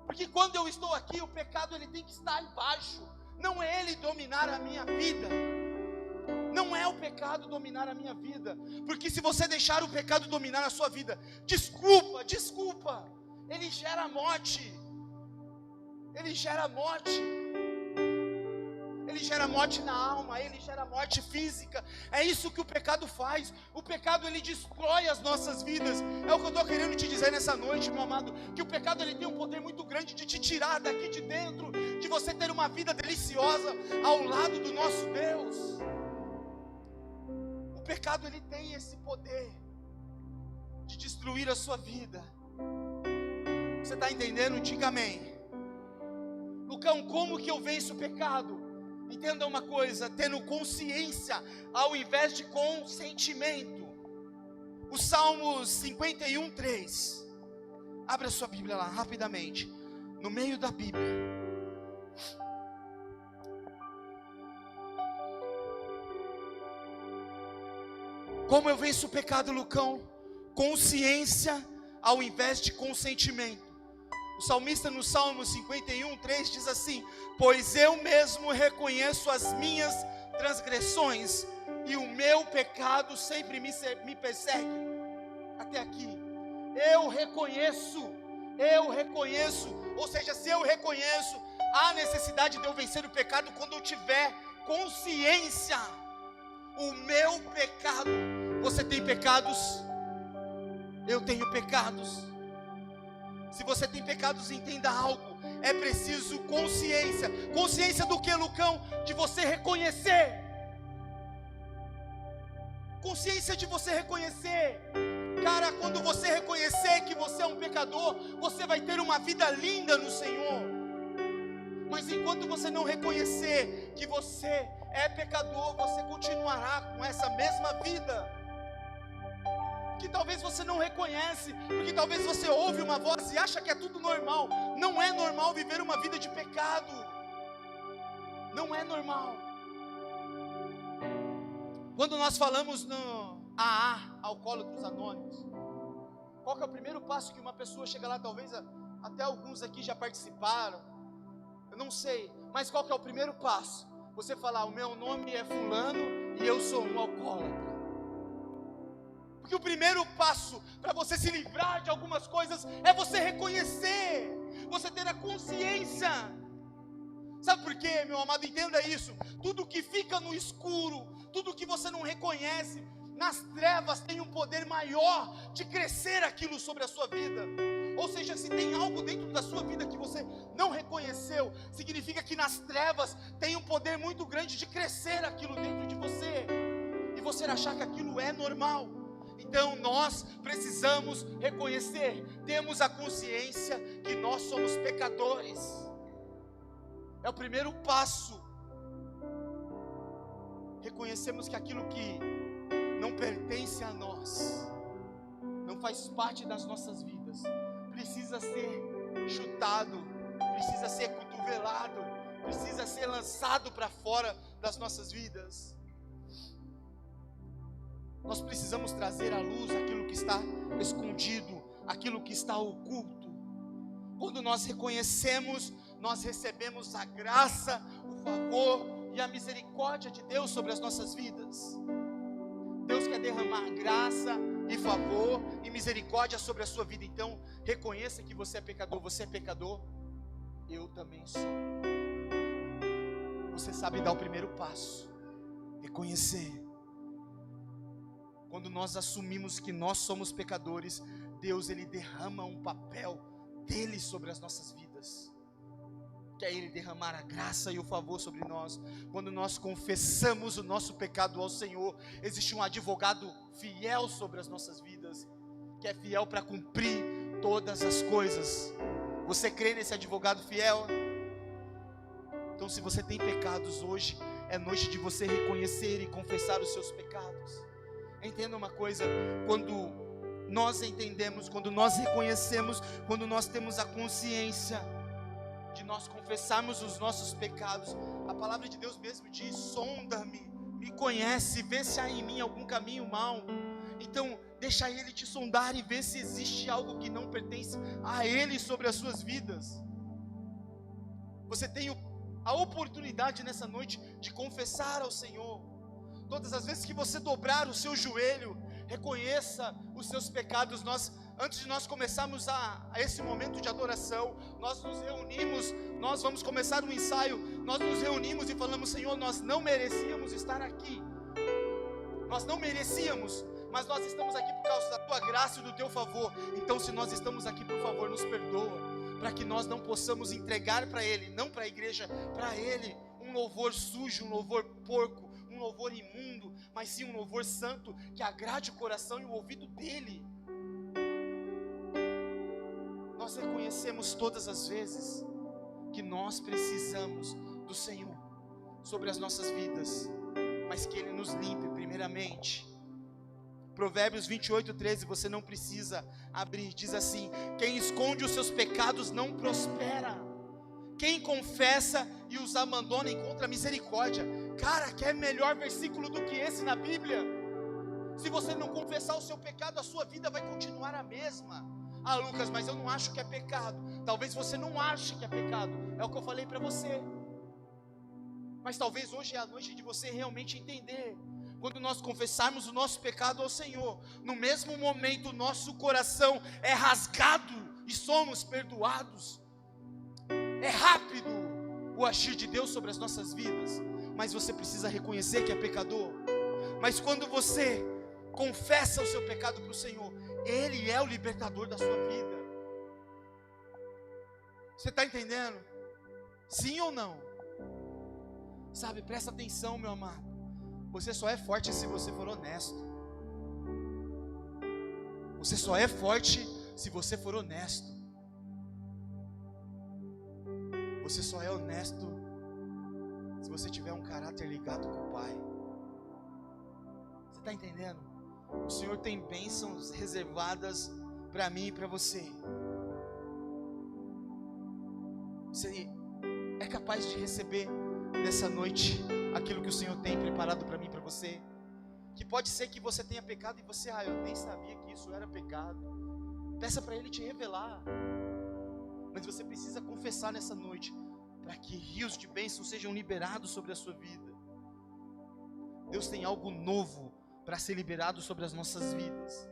Porque quando eu estou aqui, o pecado ele tem que estar embaixo, não é ele dominar a minha vida. Não é o pecado dominar a minha vida, porque se você deixar o pecado dominar a sua vida, desculpa, ele gera morte, ele gera morte na alma, ele gera morte física. É isso que o pecado faz. O pecado, ele destrói as nossas vidas. É o que eu estou querendo te dizer nessa noite, meu amado, que o pecado, ele tem um poder muito grande de te tirar daqui de dentro, de você ter uma vida deliciosa ao lado do nosso Deus. O pecado, ele tem esse poder de destruir a sua vida. Você está entendendo? Diga amém. Lucão, como que eu venço o pecado? Entenda uma coisa, tendo consciência ao invés de consentimento. O Salmos 51:3. Abra sua Bíblia lá, rapidamente. No meio da Bíblia. Como eu venço o pecado, Lucão? Consciência ao invés de consentimento. O salmista no Salmo 51:3 diz assim: pois eu mesmo reconheço as minhas transgressões, e o meu pecado sempre me persegue. Até aqui, eu reconheço, ou seja, se eu reconheço a necessidade de eu vencer o pecado, quando eu tiver consciência, o meu pecado. Você tem pecados, eu tenho pecados. Se você tem pecados, entenda algo, é preciso consciência. Consciência do que, Lucão? De você reconhecer. Consciência de você reconhecer. Cara, quando você reconhecer que você é um pecador, você vai ter uma vida linda no Senhor. Mas enquanto você não reconhecer que você é pecador, você continuará com essa mesma vida. Que talvez você não reconhece, porque talvez você ouve uma voz e acha que é tudo normal. Não é normal viver uma vida de pecado. Não é normal. Quando nós falamos no AA, Alcoólatras Anônimos, qual que é o primeiro passo que uma pessoa chega lá? Talvez até alguns aqui já participaram, eu não sei, mas qual que é o primeiro passo? Você falar: o meu nome é fulano e eu sou um alcoólatra. Porque o primeiro passo para você se livrar de algumas coisas é você reconhecer, você ter a consciência. Sabe por quê, meu amado? Entenda isso. Tudo que fica no escuro, tudo que você não reconhece, nas trevas tem um poder maior de crescer aquilo sobre a sua vida. Ou seja, se tem algo dentro da sua vida que você não reconheceu, significa que nas trevas tem um poder muito grande de crescer aquilo dentro de você, e você achar que aquilo é normal. Então nós precisamos reconhecer, temos a consciência que nós somos pecadores. É o primeiro passo. Reconhecemos que aquilo que não pertence a nós, não faz parte das nossas vidas, precisa ser chutado, precisa ser cotovelado, precisa ser lançado para fora das nossas vidas. Nós precisamos trazer à luz aquilo que está escondido, aquilo que está oculto. Quando nós reconhecemos, nós recebemos a graça, o favor e a misericórdia de Deus sobre as nossas vidas. Deus quer derramar graça e favor e misericórdia sobre a sua vida. Então, reconheça que você é pecador, eu também sou. Você sabe dar o primeiro passo, reconhecer. Quando nós assumimos que nós somos pecadores, Deus, Ele derrama um papel dEle sobre as nossas vidas. Quer Ele derramar a graça e o favor sobre nós. Quando nós confessamos o nosso pecado ao Senhor, existe um advogado fiel sobre as nossas vidas, que é fiel para cumprir todas as coisas. Você crê nesse advogado fiel? Então, se você tem pecados hoje, é noite de você reconhecer e confessar os seus pecados. Entenda uma coisa, quando nós entendemos, quando nós reconhecemos, quando nós temos a consciência de nós confessarmos os nossos pecados, a palavra de Deus mesmo diz: sonda-me, me conhece, vê se há em mim algum caminho mau. Então, deixa Ele te sondar e ver se existe algo que não pertence a Ele sobre as suas vidas. Você tem a oportunidade nessa noite de confessar ao Senhor. Todas as vezes que você dobrar o seu joelho, reconheça os seus pecados. Nós antes de nós começarmos a esse momento de adoração, nós nos reunimos, nós vamos começar um ensaio, nós nos reunimos e falamos: Senhor, nós não merecíamos estar aqui, nós não merecíamos, mas nós estamos aqui por causa da tua graça e do teu favor. Então, se nós estamos aqui, por favor, nos perdoa, para que nós não possamos entregar para Ele, não para a igreja, para Ele, um louvor sujo, um louvor porco, um louvor imundo, mas sim um louvor santo, que agrade o coração e o ouvido dEle. Nós reconhecemos todas as vezes que nós precisamos do Senhor sobre as nossas vidas, mas que Ele nos limpe primeiramente. Provérbios 28:13, você não precisa abrir, diz assim: quem esconde os seus pecados não prospera, quem confessa e os abandona encontra misericórdia. Cara, quer melhor versículo do que esse na Bíblia? Se você não confessar o seu pecado, a sua vida vai continuar a mesma. Ah, Lucas, mas eu não acho que é pecado. Talvez você não ache que é pecado, é o que eu falei para você. Mas talvez hoje é a noite de você realmente entender. Quando nós confessarmos o nosso pecado ao Senhor, no mesmo momento o nosso coração é rasgado e somos perdoados. É rápido o agir de Deus sobre as nossas vidas, mas você precisa reconhecer que é pecador. Mas quando você confessa o seu pecado para o Senhor, Ele é o libertador da sua vida. Você está entendendo? Sim ou não? Sabe, presta atenção, meu amado. Você só é forte se você for honesto. Você só é forte se você for honesto. Você só é honesto se você tiver um caráter ligado com o Pai. Você está entendendo? O Senhor tem bênçãos reservadas para mim e para você. Você é capaz de receber nessa noite aquilo que o Senhor tem preparado para mim e para você? Que pode ser que você tenha pecado e você: eu nem sabia que isso era pecado. Peça para Ele te revelar. Mas você precisa confessar nessa noite, para que rios de bênção sejam liberados sobre a sua vida. Deus tem algo novo para ser liberado sobre as nossas vidas.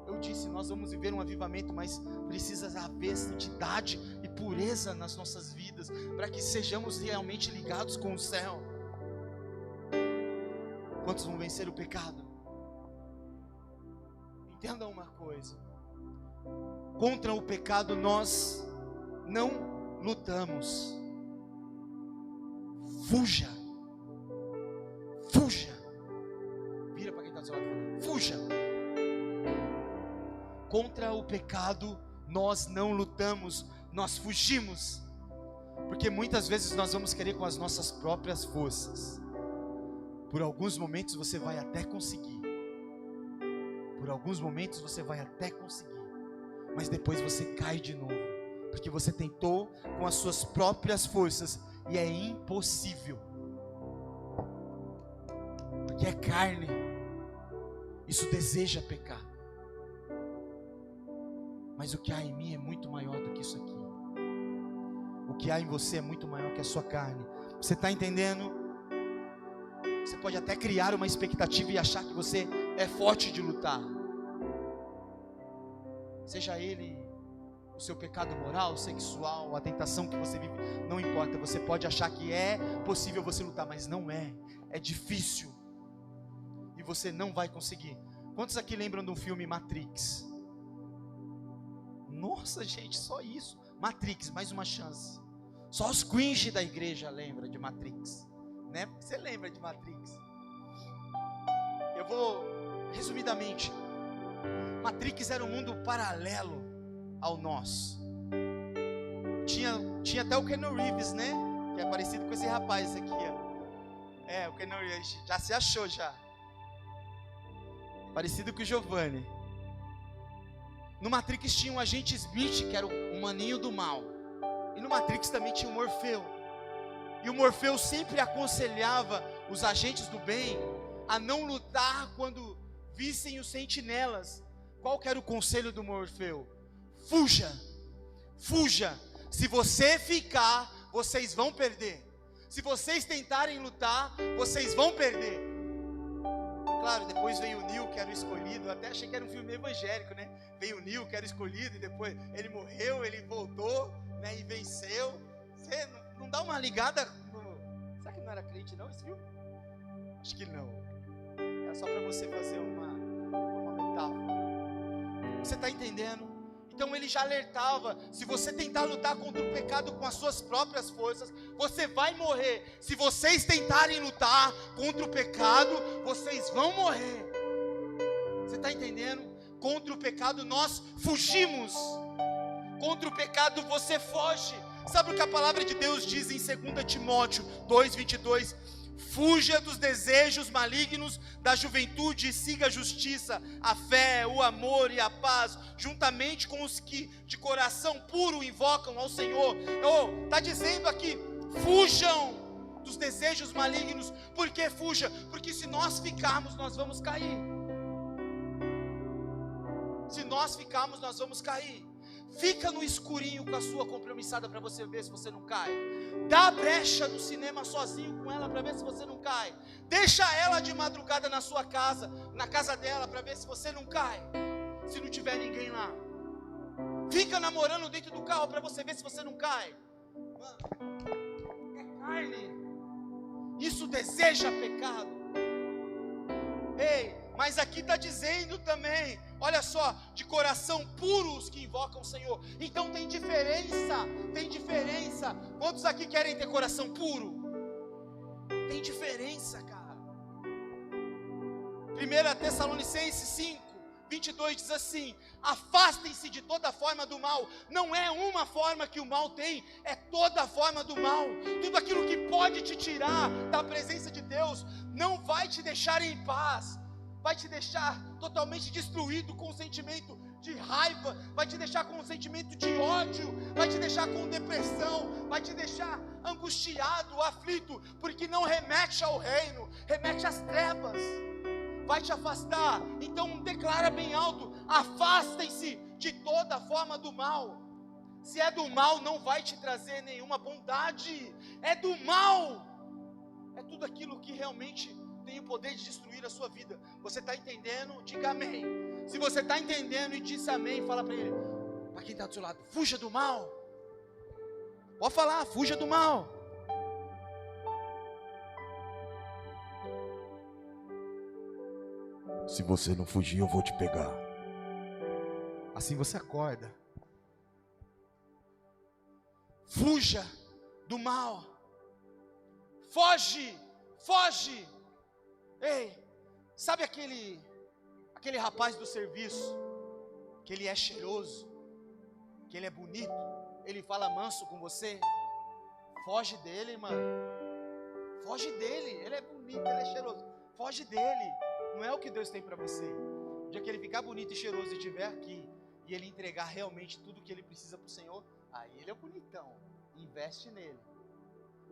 Eu disse, nós vamos viver um avivamento, mas precisa haver santidade e pureza nas nossas vidas, para que sejamos realmente ligados com o céu. Quantos vão vencer o pecado? Entenda uma coisa: contra o pecado nós não lutamos. Fuja. Fuja. Vira para quem está do seu lado. Fuja. Contra o pecado nós não lutamos, nós fugimos. Porque muitas vezes nós vamos querer com as nossas próprias forças. Por alguns momentos você vai até conseguir. Por alguns momentos você vai até conseguir. Mas depois você cai de novo. Porque você tentou com as suas próprias forças e é impossível. Porque é carne. Isso deseja pecar. Mas o que há em mim é muito maior do que isso aqui. O que há em você é muito maior que a sua carne. Você está entendendo? Você pode até criar uma expectativa e achar que você é forte de lutar. Seja ele o seu pecado moral, sexual, a tentação que você vive, não importa. Você pode achar que é possível você lutar, mas não é. É difícil. E você não vai conseguir. Quantos aqui lembram do filme Matrix? Nossa, gente, só isso. Matrix, mais uma chance. Só os cringe da igreja lembram de Matrix, né? Você lembra de Matrix? Eu vou, resumidamente, Matrix era um mundo paralelo ao nosso. Tinha até o Keanu Reeves, né? Que é parecido com esse rapaz aqui, ó. O Keanu Reeves, já se achou já. Parecido com o Giovanni. No Matrix tinha um agente Smith, que era o maninho do mal. E no Matrix também tinha o Morfeu. E o Morfeu sempre aconselhava os agentes do bem a não lutar quando vissem os sentinelas. Qual que era o conselho do Morfeu? Fuja. Fuja. Se você ficar, vocês vão perder. Se vocês tentarem lutar, vocês vão perder. Claro, depois veio o Neo, que era o escolhido. Eu até achei que era um filme evangélico, né? veio o Nil, que era escolhido, e depois ele morreu, ele voltou, né, e venceu. Você não dá uma ligada no... Será que não era crente não esse filme? Acho que não. Era só para você fazer uma metáfora. Você está entendendo? Então ele já alertava: se você tentar lutar contra o pecado com as suas próprias forças, você vai morrer. Se vocês tentarem lutar contra o pecado, vocês vão morrer. Você está entendendo? Contra o pecado nós fugimos. Contra o pecado você foge. Sabe o que a palavra de Deus diz em 2 Timóteo 2:22? Fuja dos desejos malignos da juventude e siga a justiça, a fé, o amor e a paz, juntamente com os que de coração puro invocam ao Senhor. Está dizendo aqui: fujam dos desejos malignos. Por que fuja? Porque se nós ficarmos, nós vamos cair. Se nós ficarmos, nós vamos cair. Fica no escurinho com a sua compromissada para você ver se você não cai. Dá brecha no cinema sozinho com ela para ver se você não cai. Deixa ela de madrugada na sua casa, na casa dela, para ver se você não cai. Se não tiver ninguém lá. Fica namorando dentro do carro para você ver se você não cai. Mano, é carne. Isso deseja pecado. Ei, mas aqui está dizendo também, olha só, de coração puro os que invocam o Senhor. Então tem diferença, tem diferença. Quantos aqui querem ter coração puro? Tem diferença, cara. 1 Tessalonicenses 5:22 diz assim: afastem-se de toda forma do mal. Não é uma forma que o mal tem, é toda forma do mal. Tudo aquilo que pode te tirar da presença de Deus não vai te deixar em paz. Vai te deixar totalmente destruído, com um sentimento de raiva, vai te deixar com um sentimento de ódio, vai te deixar com depressão, vai te deixar angustiado, aflito, porque não remete ao reino, remete às trevas, vai te afastar. Então declara bem alto: afastem-se de toda forma do mal. Se é do mal, não vai te trazer nenhuma bondade, é do mal, é tudo aquilo que realmente tem o poder de destruir a sua vida. Você está entendendo? Diga amém. Se você está entendendo e disse amém, fala para ele, para quem está do seu lado: fuja do mal. Pode falar: fuja do mal. Se você não fugir, eu vou te pegar. Assim você acorda. Fuja do mal. Foge, foge. Ei, sabe aquele rapaz do serviço, que ele é cheiroso, que ele é bonito, ele fala manso com você? Foge dele, mano. Foge dele. Ele é bonito, ele é cheiroso. Foge dele. Não é o que Deus tem para você. O dia que ele ficar bonito e cheiroso e estiver aqui, e ele entregar realmente tudo que ele precisa para o Senhor, aí ele é bonitão. Investe nele.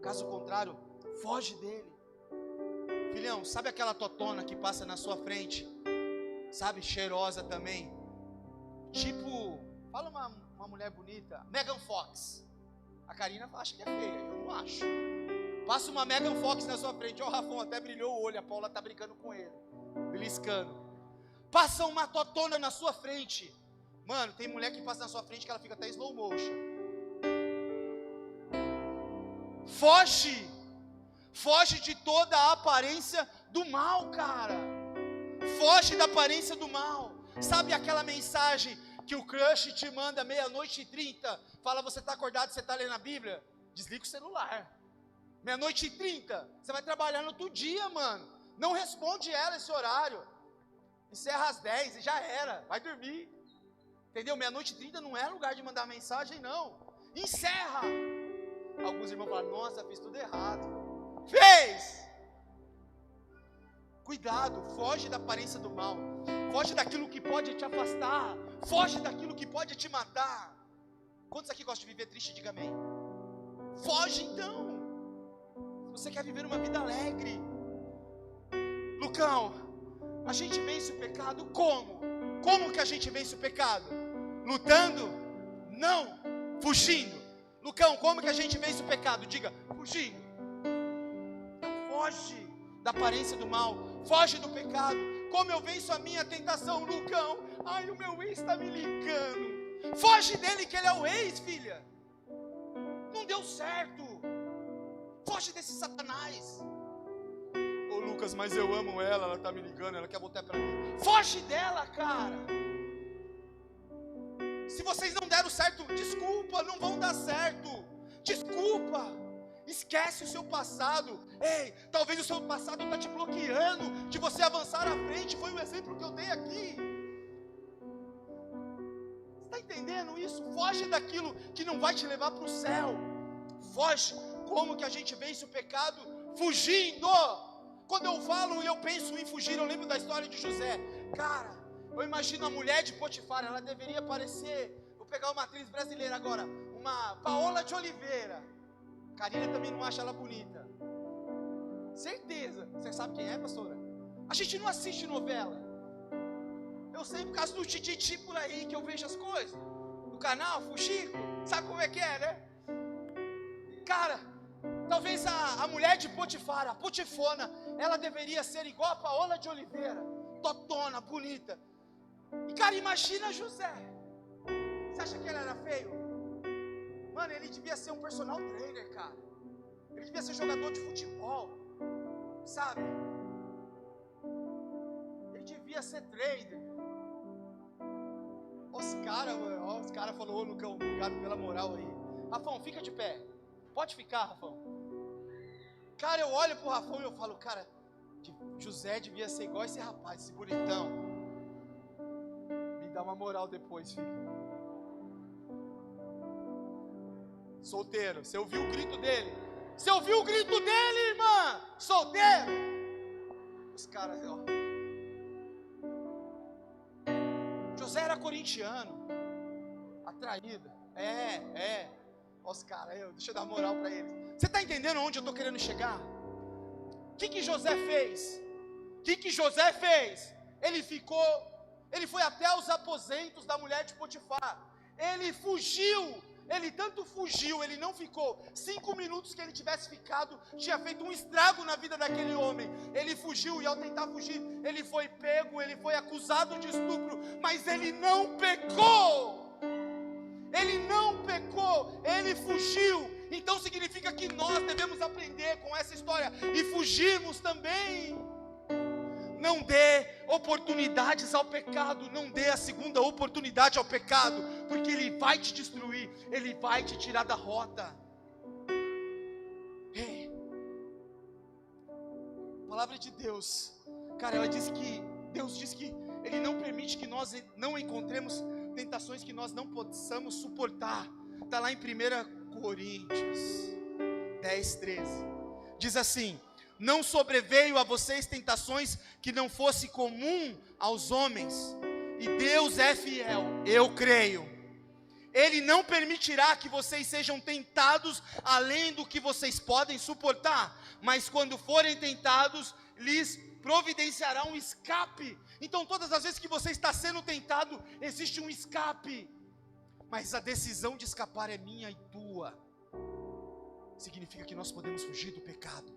Caso contrário, foge dele. Filhão, sabe aquela totona que passa na sua frente? Sabe, cheirosa também. Tipo, fala uma mulher bonita, Megan Fox. A Karina acha que é feia, eu não acho. Passa uma Megan Fox na sua frente. Ó, o Rafão até brilhou o olho, a Paula tá brincando com ele, beliscando. Passa uma totona na sua frente. Mano, tem mulher que passa na sua frente que ela fica até slow motion. Foge. Foge de toda a aparência do mal, cara. Foge da aparência do mal. Sabe aquela mensagem que o crush te manda 00:30? Fala: você está acordado, você está lendo a Bíblia? Desliga o celular. 00:30, você vai trabalhar no outro dia, mano. Não responde ela esse horário. Encerra às 10 e já era, vai dormir. Entendeu? 00:30 não é lugar de mandar mensagem, não. Encerra. Alguns irmãos falam: nossa, fiz tudo errado. Fez! Cuidado, foge da aparência do mal. Foge daquilo que pode te afastar. Foge daquilo que pode te matar. Quantos aqui gostam de viver triste? Diga amém. Foge então. Se você quer viver uma vida alegre. Lucão, a gente vence o pecado como? Como que a gente vence o pecado? Lutando? Não. Fugindo. Lucão, como que a gente vence o pecado? Diga: fugindo. Foge da aparência do mal, foge do pecado, Como eu venço a minha tentação, Lucão? Ai, o meu ex está me ligando. Foge dele que ele é o ex, filha. Não deu certo. Foge desse Satanás. Ô Lucas, mas eu amo ela está me ligando, ela quer voltar para mim. Foge dela, cara. Se vocês não deram certo, desculpa, não vão dar certo. Desculpa. Esquece o seu passado. Ei, talvez o seu passado está te bloqueando de você avançar à frente. Foi o exemplo que eu dei aqui. Você está entendendo isso? Foge daquilo que não vai te levar para o céu. Foge. Como que a gente vence o pecado? Fugindo. Quando eu falo e eu penso em fugir, eu lembro da história de José. Cara, eu imagino a mulher de Potifar. Ela deveria parecer, vou pegar uma atriz brasileira agora, uma Paola de Oliveira. Karina também não acha ela bonita. Certeza. Você sabe quem é, pastora? A gente não assiste novela. Eu sei por causa do Tititi por aí que eu vejo as coisas. Do canal, Fuxico. Sabe como é que é, né? Cara, talvez a mulher de Potifar, a Potifona, ela deveria ser igual a Paola de Oliveira. Totona, bonita. E cara, imagina José. Você acha que ele era feio? Mano, ele devia ser um personal trainer, cara. Ele devia ser jogador de futebol, sabe? Ele devia ser trader. Os caras falaram, ô Lucão, obrigado pela moral aí. Rafão, fica de pé. Pode ficar, Rafão. Cara, eu olho pro Rafão e eu falo, cara, José devia ser igual esse rapaz, esse bonitão. Me dá uma moral depois, filho. Solteiro, você ouviu o grito dele? Você ouviu o grito dele, irmã? Solteiro? Os caras, ó. José era corintiano, atraído. Os caras, deixa eu dar moral para eles. Você está entendendo onde eu estou querendo chegar? O que José fez? José fez? Ele foi até os aposentos da mulher de Potifar. Ele fugiu. Ele tanto fugiu, ele não ficou. 5 minutos que ele tivesse ficado, tinha feito um estrago na vida daquele homem. Ele fugiu e ao tentar fugir, ele foi pego, ele foi acusado de estupro, mas ele não pecou. Ele não pecou, ele fugiu. Então significa que nós devemos aprender com essa história e fugirmos também. Não dê oportunidades ao pecado, não dê a segunda oportunidade ao pecado, porque ele vai te destruir, ele vai te tirar da rota. A palavra de Deus, cara, Deus diz que Ele não permite que nós não encontremos tentações que nós não possamos suportar. Está lá em 1 Coríntios 10:13, diz assim: não sobreveio a vocês tentações que não fosse comum aos homens, e Deus é fiel, eu creio. Ele não permitirá que vocês sejam tentados além do que vocês podem suportar, mas quando forem tentados, lhes providenciará um escape. Então todas as vezes que você está sendo tentado, existe um escape, mas a decisão de escapar é minha e tua. Significa que nós podemos fugir do pecado,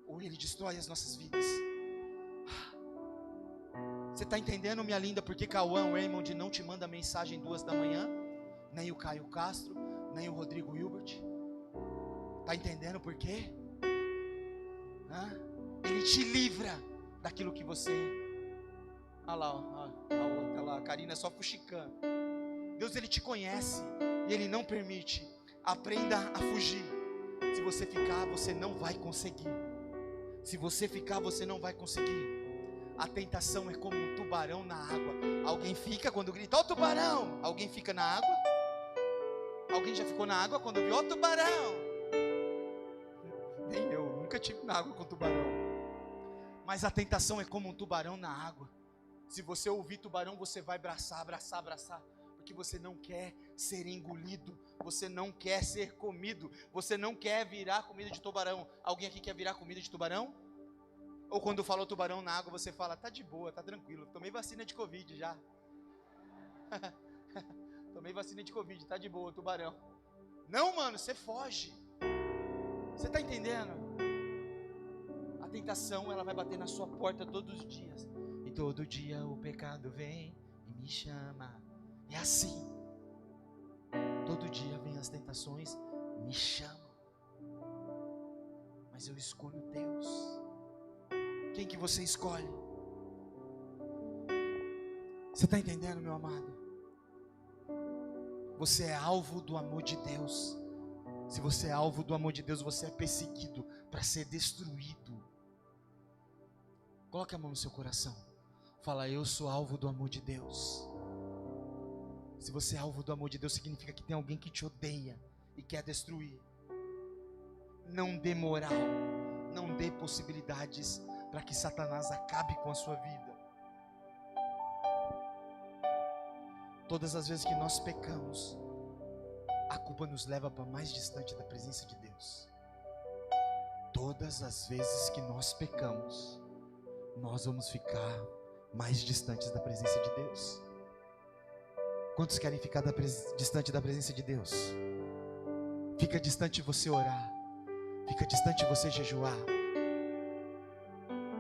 ou ele destrói as nossas vidas. Você está entendendo, minha linda, porque Cauã Raymond não te manda mensagem 2 da manhã, nem o Caio Castro, nem o Rodrigo Hilbert? Está entendendo por quê? Ele te livra daquilo que você... Olha lá, a outra lá, a Karina é só fuxicando. Deus, ele te conhece e ele não permite. Aprenda a fugir. Se você ficar, você não vai conseguir. Se você ficar, você não vai conseguir. A tentação é como um tubarão na água. Alguém fica quando grita, ó tubarão. Alguém fica na água? Alguém já ficou na água quando viu, ó tubarão? Nem eu, nunca tive na água com tubarão. Mas a tentação é como um tubarão na água. Se você ouvir tubarão, você vai abraçar, porque você não quer ser engolido, você não quer ser comido, você não quer virar comida de tubarão. Alguém aqui quer virar comida de tubarão? Ou quando falou tubarão na água, você fala, tá de boa, tá tranquilo, tomei vacina de Covid já. Tomei vacina de Covid, tá de boa, tubarão. Não, mano, você foge. Você tá entendendo? A tentação, ela vai bater na sua porta todos os dias. E todo dia o pecado vem e me chama. É assim. Todo dia vem as tentações, me chamam. Mas eu escolho Deus. Quem que você escolhe? Você está entendendo, meu amado? Você é alvo do amor de Deus. Se você é alvo do amor de Deus, você é perseguido para ser destruído. Coloque a mão no seu coração. Fala, eu sou alvo do amor de Deus. Se você é alvo do amor de Deus, significa que tem alguém que te odeia e quer destruir. Não dê moral, não dê possibilidades para que Satanás acabe com a sua vida. Todas as vezes que nós pecamos, a culpa nos leva para mais distante da presença de Deus. Todas as vezes que nós pecamos, nós vamos ficar mais distantes da presença de Deus. Quantos querem ficar distante da presença de Deus? Fica distante você orar, fica distante você jejuar.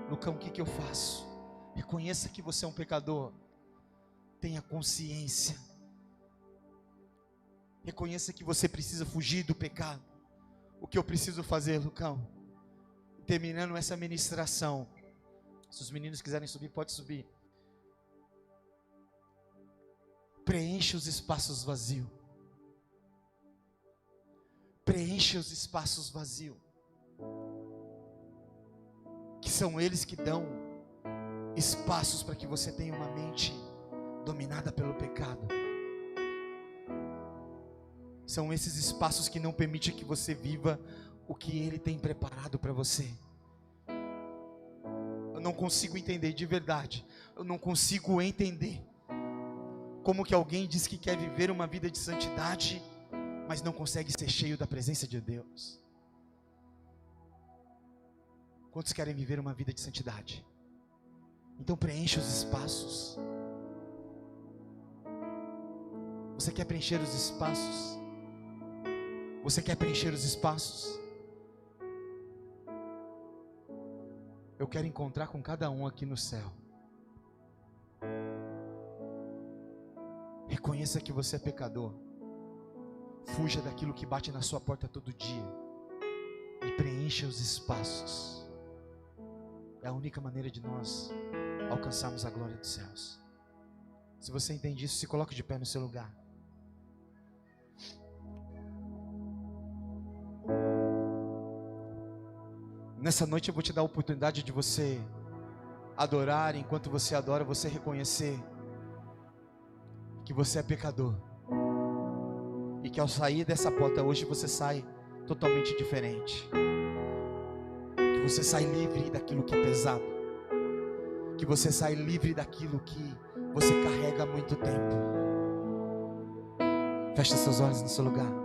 Lucão, o que eu faço? Reconheça que você é um pecador. Tenha consciência. Reconheça que você precisa fugir do pecado. O que eu preciso fazer, Lucão? Terminando essa ministração, se os meninos quiserem subir, pode subir. Preencha os espaços vazios. Preencha os espaços vazios. Que são eles que dão espaços para que você tenha uma mente dominada pelo pecado. São esses espaços que não permitem que você viva o que Ele tem preparado para você. Eu não consigo entender de verdade. Eu não consigo entender como que alguém diz que quer viver uma vida de santidade, mas não consegue ser cheio da presença de Deus. Quantos querem viver uma vida de santidade? Então preencha os espaços. Você quer preencher os espaços? Você quer preencher os espaços? Eu quero encontrar com cada um aqui no céu. Reconheça que você é pecador. Fuja daquilo que bate na sua porta todo dia. E preencha os espaços. É a única maneira de nós alcançarmos a glória dos céus. Se você entende isso, se coloque de pé no seu lugar. Nessa noite eu vou te dar a oportunidade de você adorar. Enquanto você adora, você reconhecer que você é pecador. E que ao sair dessa porta hoje você sai totalmente diferente. Que você sai livre daquilo que é pesado. Que você sai livre daquilo que você carrega há muito tempo. Feche seus olhos no seu lugar.